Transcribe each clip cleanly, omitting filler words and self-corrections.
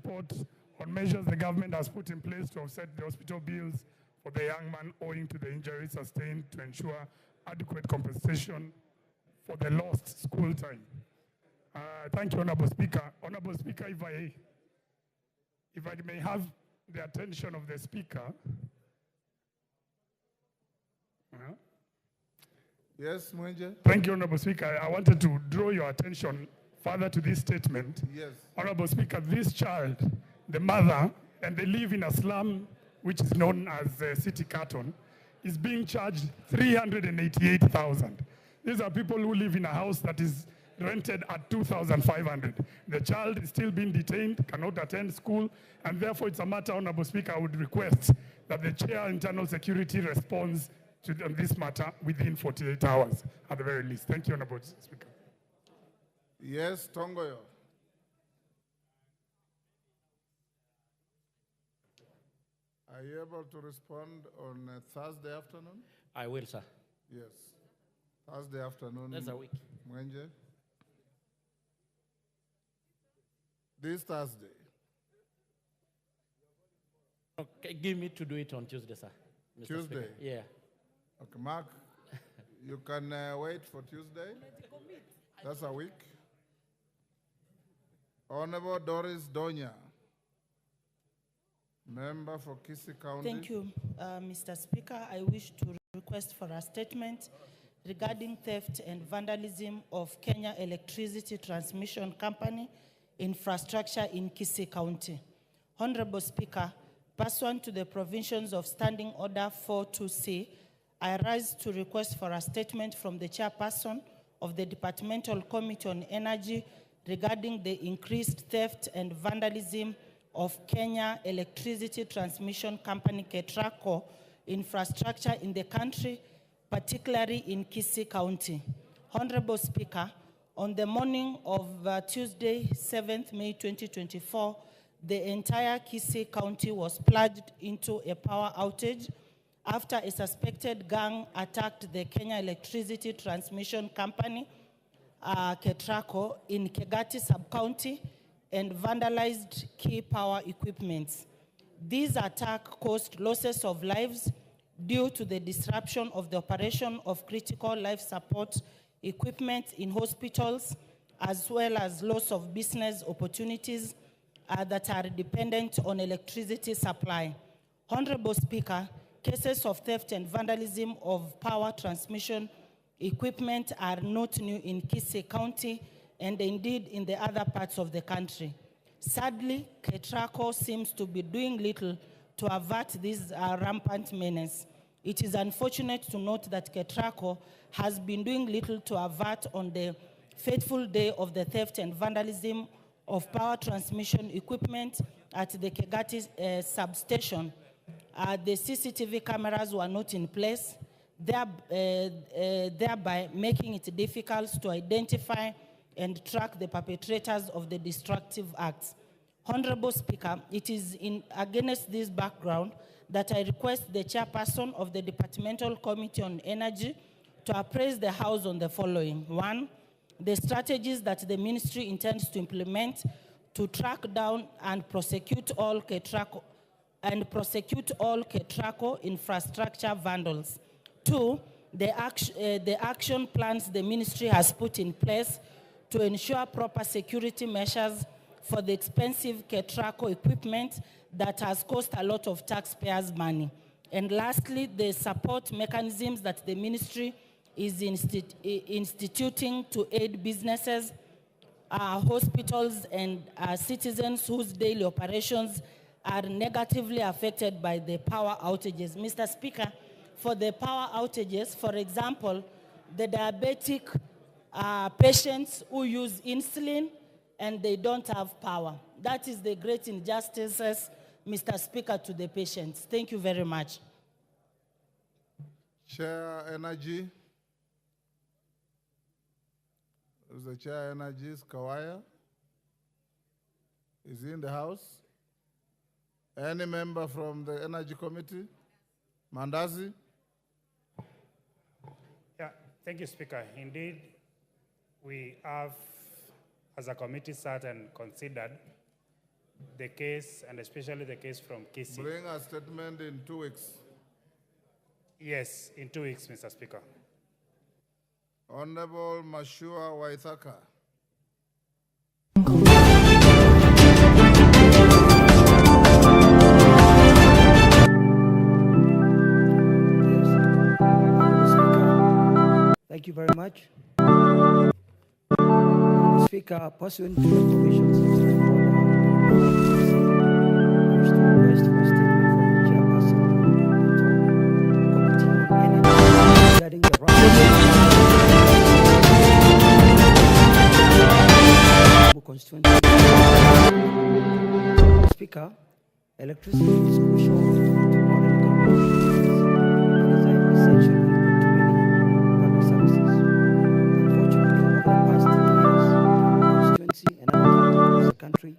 report on measures the government has put in place to offset the hospital bills for the young man owing to the injuries sustained to ensure adequate compensation for the lost school time. Thank you, Honorable Speaker. Honorable Speaker, if I may have the attention of the Speaker. Yes, Mwenje. Thank you, Honorable Speaker. I wanted to draw your attention further to this statement. Yes. Honorable Speaker, this child, the mother, and they live in a slum which is known as City Carton, is being charged 388,000. These are people who live in a house that is rented at 2,500. The child is still being detained, cannot attend school, and therefore it's a matter, Honorable Speaker, I would request that the Chair Internal Security responds to this matter within 48 hours at the very least. Thank you, Honorable Speaker. Yes, Tongoyo. Are you able to respond on Thursday afternoon? I will, sir. Yes. Thursday afternoon. That's a week. Mwenje. This Thursday. Okay, give me to do it on Tuesday, sir. Mr. Tuesday? Speaker. Yeah. Okay, Mark, you can wait for Tuesday. That's a week. Honorable Doris Donya, member for Kisii County. Thank you, Mr. Speaker. I wish to request for a statement regarding theft and vandalism of Kenya Electricity Transmission Company infrastructure in Kisii County. Honorable Speaker, pursuant to the provisions of Standing Order 42C, I rise to request for a statement from the chairperson of the Departmental Committee on Energy regarding the increased theft and vandalism of Kenya Electricity Transmission Company KETRACO infrastructure in the country, particularly in Kisii County. Honorable Speaker, on the morning of Tuesday, 7th May 2024, the entire Kisii County was plunged into a power outage after a suspected gang attacked the Kenya Electricity Transmission Company, KETRACO, in Kegati sub-county and vandalized key power equipments. This attack caused losses of lives due to the disruption of the operation of critical life support equipment in hospitals, as well as loss of business opportunities that are dependent on electricity supply. Honorable Speaker, cases of theft and vandalism of power transmission equipment are not new in Kisii County and indeed in the other parts of the country. Sadly, KETRACO seems to be doing little to avert this rampant menace. It is unfortunate to note that KETRACO has been doing little to avert on the fateful day of the theft and vandalism of power transmission equipment at the Kegati substation. The CCTV cameras were not in place, thereby making it difficult to identify and track the perpetrators of the destructive acts. Honorable Speaker, it is against this background that I request the chairperson of the Departmental Committee on Energy to appraise the House on the following. 1, the strategies that the ministry intends to implement to track down and prosecute all KETRACO infrastructure vandals. 2, the action plans the ministry has put in place to ensure proper security measures for the expensive KETRACO equipment that has cost a lot of taxpayers' money. And lastly, the support mechanisms that the ministry is instituting to aid businesses, hospitals, and citizens whose daily operations are negatively affected by the power outages. Mr. Speaker, for the power outages, for example, the diabetic patients who use insulin and they don't have power. That is the great injustices, Mr. Speaker, to the patients. Thank you very much. Chair Energy. Is the Chair Energy Kawaya? Is he in the House? Any member from the Energy Committee? Mandazi? Yeah, thank you, Speaker. Indeed, we have, as a committee, sat and considered the case, and especially the case from Kisi. Bring a statement in 2 weeks. Yes, in 2 weeks, Mr. Speaker. Honorable Mashua Waithaka. Thank you very much. Speaker, pursuant to the provisions of the I wish to request for a statement from the chairperson of the Committee on Energy regarding the constituency. Speaker, electricity is crucial to modern communities and is an essential input to many public services. Unfortunately, over the past 10 years, constituency and other towns across the country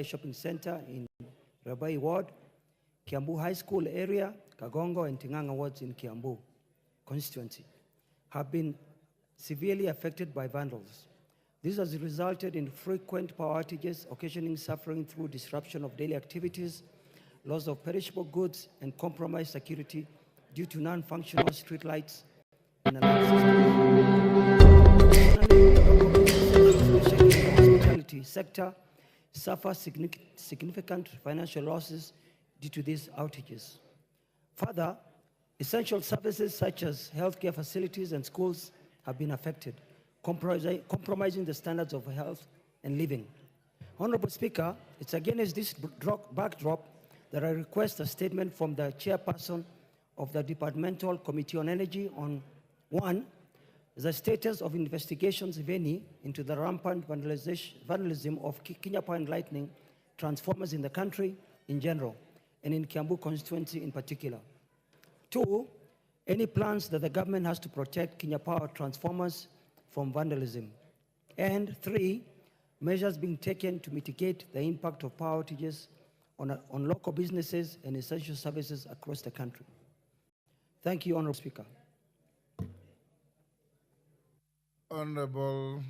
shopping center in Rabai Ward, Kiambu High School area, Kagongo and Tinganga wards in Kiambu constituency have been severely affected by vandals. This has resulted in frequent power outages, occasioning suffering through disruption of daily activities, loss of perishable goods, and compromised security due to non-functional street lights and alarm systems. Especially in the hospitality sector, suffer significant financial losses due to these outages. Further, essential services such as healthcare facilities and schools have been affected, compromising the standards of health and living. Honorable Speaker, it's against this backdrop that I request a statement from the chairperson of the Departmental Committee on Energy on 1, the status of investigations, if any, into the rampant vandalism of Kenya Power and Lightning transformers in the country in general, and in Kiambu constituency in particular. 2, any plans that the government has to protect Kenya Power transformers from vandalism. And 3, measures being taken to mitigate the impact of power outages on local businesses and essential services across the country. Thank you, Honorable Speaker. Honorable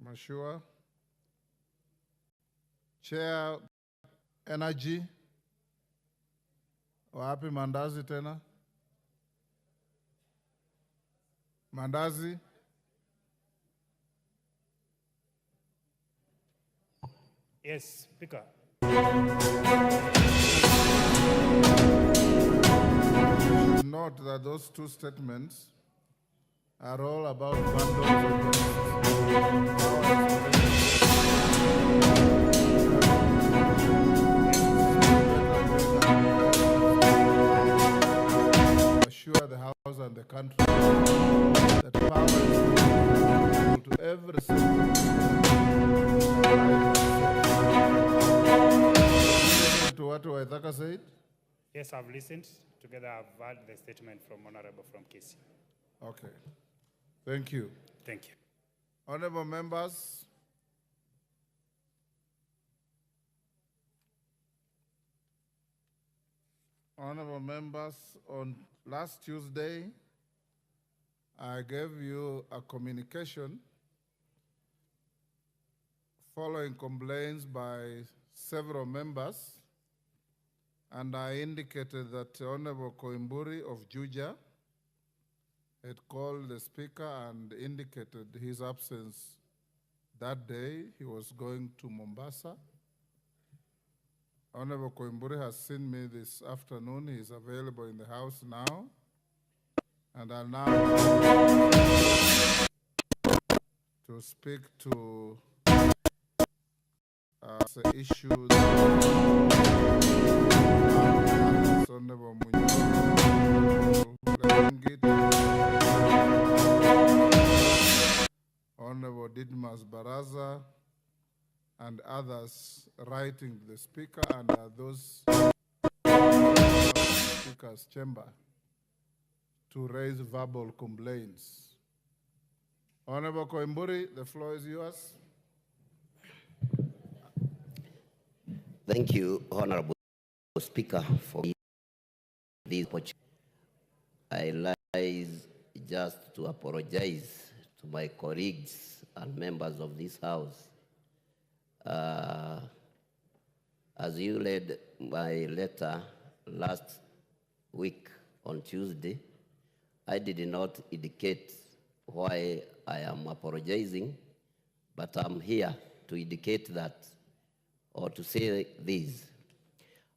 Mashua, Chair Energy, wapi Mandazi tena? Mandazi? Yes, Speaker. Note that those 2 statements are all about vandals. Assure the House and the country that power is available to every citizen. To what Waithaka said? Yes, I've listened. Together, I've heard the statement from Honorable from Kisi. Okay. Thank you. Thank you. Honorable members, on last Tuesday, I gave you a communication following complaints by several members, and I indicated that Honorable Koimburi of Juja had called the Speaker and indicated his absence that day. He was going to Mombasa. Honorable Koimburi has seen me this afternoon. He is available in the House now. And I'll now to speak to the issues Honorable Honorable Didmas Baraza and others writing the Speaker and those Speaker's chamber to raise verbal complaints. Honorable Koimburi, the floor is yours. Thank you, Honorable Speaker, for this opportunity. I rise just to apologize to my colleagues and members of this House. As you read my letter last week on Tuesday, I did not indicate why I am apologizing, but I'm here to indicate that, or to say this.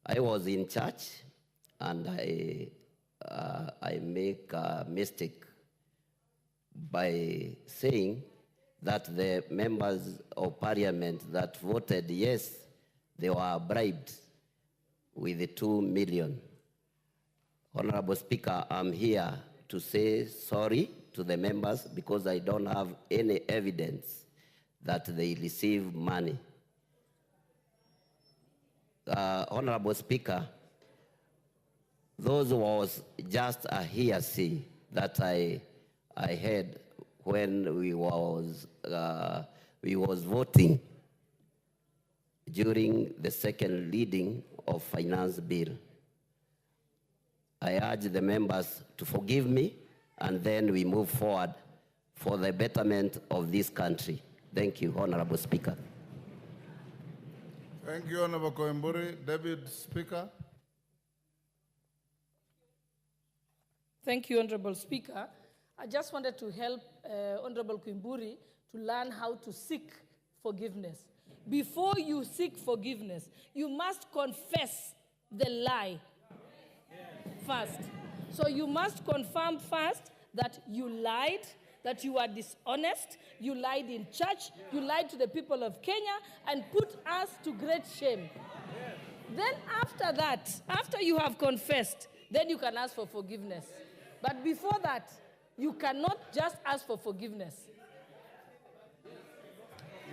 I was in church and I make a mistake by saying that the members of parliament that voted yes, they were bribed with the 2 million. Honorable Speaker, I'm here to say sorry to the members because I don't have any evidence that they received money. Honorable Speaker, those was just a hearsay that I heard when we was voting during the second reading of finance bill. I urge the members to forgive me, and then we move forward for the betterment of this country. Thank you, Honorable Speaker. Thank you, Honorable Koimburi. Deputy Speaker. Thank you, Honorable Speaker. I just wanted to help Honorable Koimburi to learn how to seek forgiveness. Before you seek forgiveness, you must confess the lie first. So you must confirm first that you lied, that you are dishonest, you lied in church, you lied to the people of Kenya, and put us to great shame. Then after that, after you have confessed, then you can ask for forgiveness. But before that, you cannot just ask for forgiveness.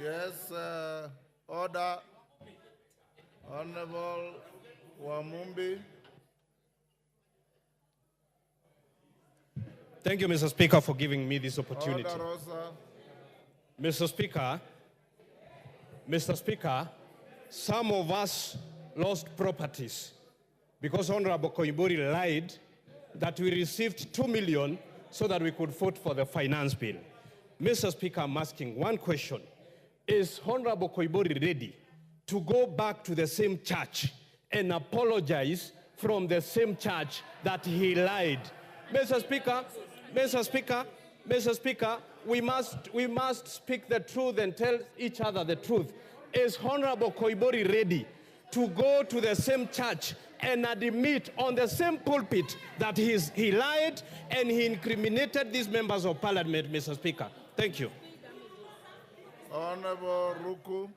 Yes, order. Honorable Wamumbi. Thank you, Mr. Speaker, for giving me this opportunity. Order, Rosa. Mr. Speaker, some of us lost properties because Honorable Koimburi lied that we received 2 million so that we could vote for the finance bill. Mr. Speaker, I'm asking one question. Is Honorable Koimburi ready to go back to the same church and apologize from the same church that he lied? Mr. Speaker, we must speak the truth and tell each other the truth. Is Honorable Koimburi ready to go to the same church and admit on the same pulpit that he lied and he incriminated these members of parliament, Mr. Speaker? Thank you. Honorable Ruku.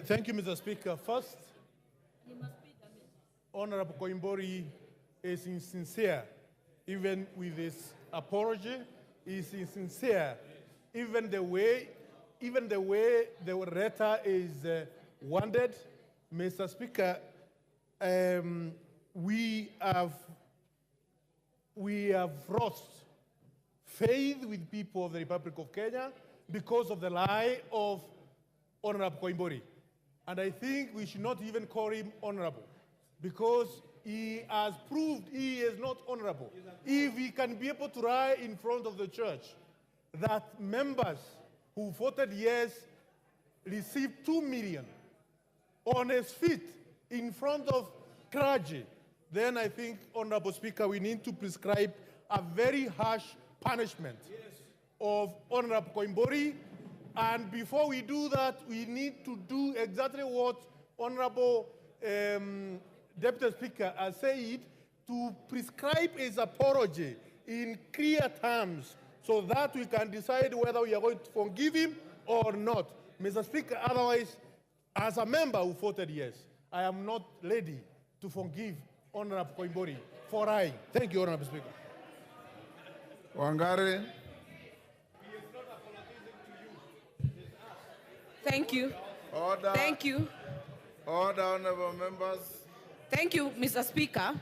Thank you, Mr. Speaker. First, Honorable Koimburi is insincere, even with his apology. Is insincere, even the way the letter is worded. Mr. Speaker, we have lost faith with people of the Republic of Kenya because of the lie of Honorable Koimburi. And I think we should not even call him honorable, because he has proved he is not honorable. If he can be able to write in front of the church that members who voted yes received 2 million on his feet in front of clergy, then I think, Honorable Speaker, we need to prescribe a very harsh punishment of Honorable Koimburi. And before we do that, we need to do exactly what Honorable Deputy Speaker has said, to prescribe his apology in clear terms so that we can decide whether we are going to forgive him or not. Mr. Speaker, otherwise, as a member who voted yes, I am not ready to forgive Honorable Koimburi for lying. Thank you, Honorable Speaker. Wangari. Thank you. Order. Thank you. Order, honorable members. Thank you, Mr. Speaker.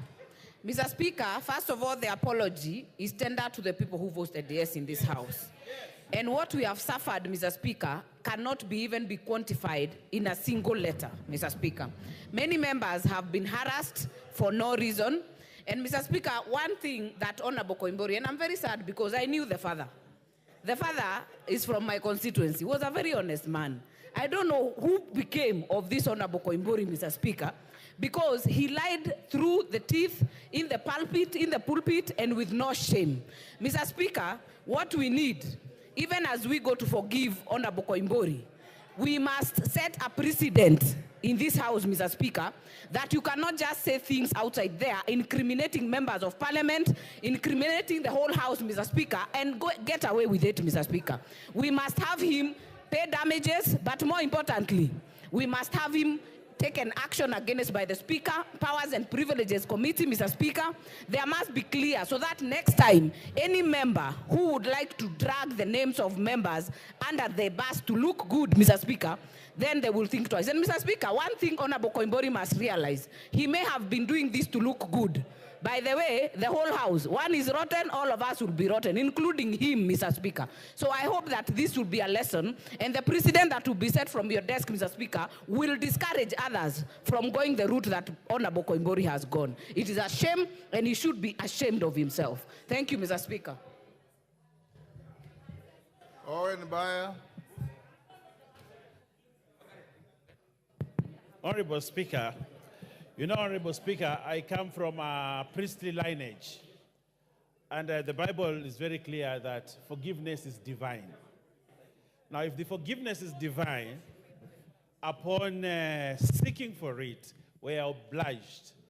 Mr. Speaker, first of all, the apology is tendered to the people who voted yes in this House. And what we have suffered, Mr. Speaker, cannot even be quantified in a single letter, Mr. Speaker. Many members have been harassed for no reason. And Mr. Speaker, one thing that Honorable Koimburi, and I'm very sad because I knew the father. The father is from my constituency. He was a very honest man. I don't know who became of this Honorable Koimburi, Mr. Speaker, because he lied through the teeth in the pulpit, and with no shame. Mr. Speaker, what we need, even as we go to forgive Honorable Koimburi, we must set a precedent in this house, Mr. Speaker, that you cannot just say things outside there, incriminating members of parliament, incriminating the whole house, Mr. Speaker, and get away with it, Mr. Speaker. We must have him pay damages, but more importantly, we must have him taken action against by the Speaker, Powers and Privileges Committee, Mr. Speaker. There must be clear so that next time, any member who would like to drag the names of members under the bus to look good, Mr. Speaker, then they will think twice. And Mr. Speaker, one thing Honorable Koimburi must realize, he may have been doing this to look good. By the way, the whole house, one is rotten, all of us will be rotten, including him, Mr. Speaker. So I hope that this will be a lesson, and the precedent that will be set from your desk, Mr. Speaker, will discourage others from going the route that Honorable Koimburi has gone. It is a shame, and he should be ashamed of himself. Thank you, Mr. Speaker. Owen Bayer. Honorable Speaker, you know, Honorable Speaker, I come from a priestly lineage. And the Bible is very clear that forgiveness is divine. Now, if the forgiveness is divine, upon seeking for it, we are obliged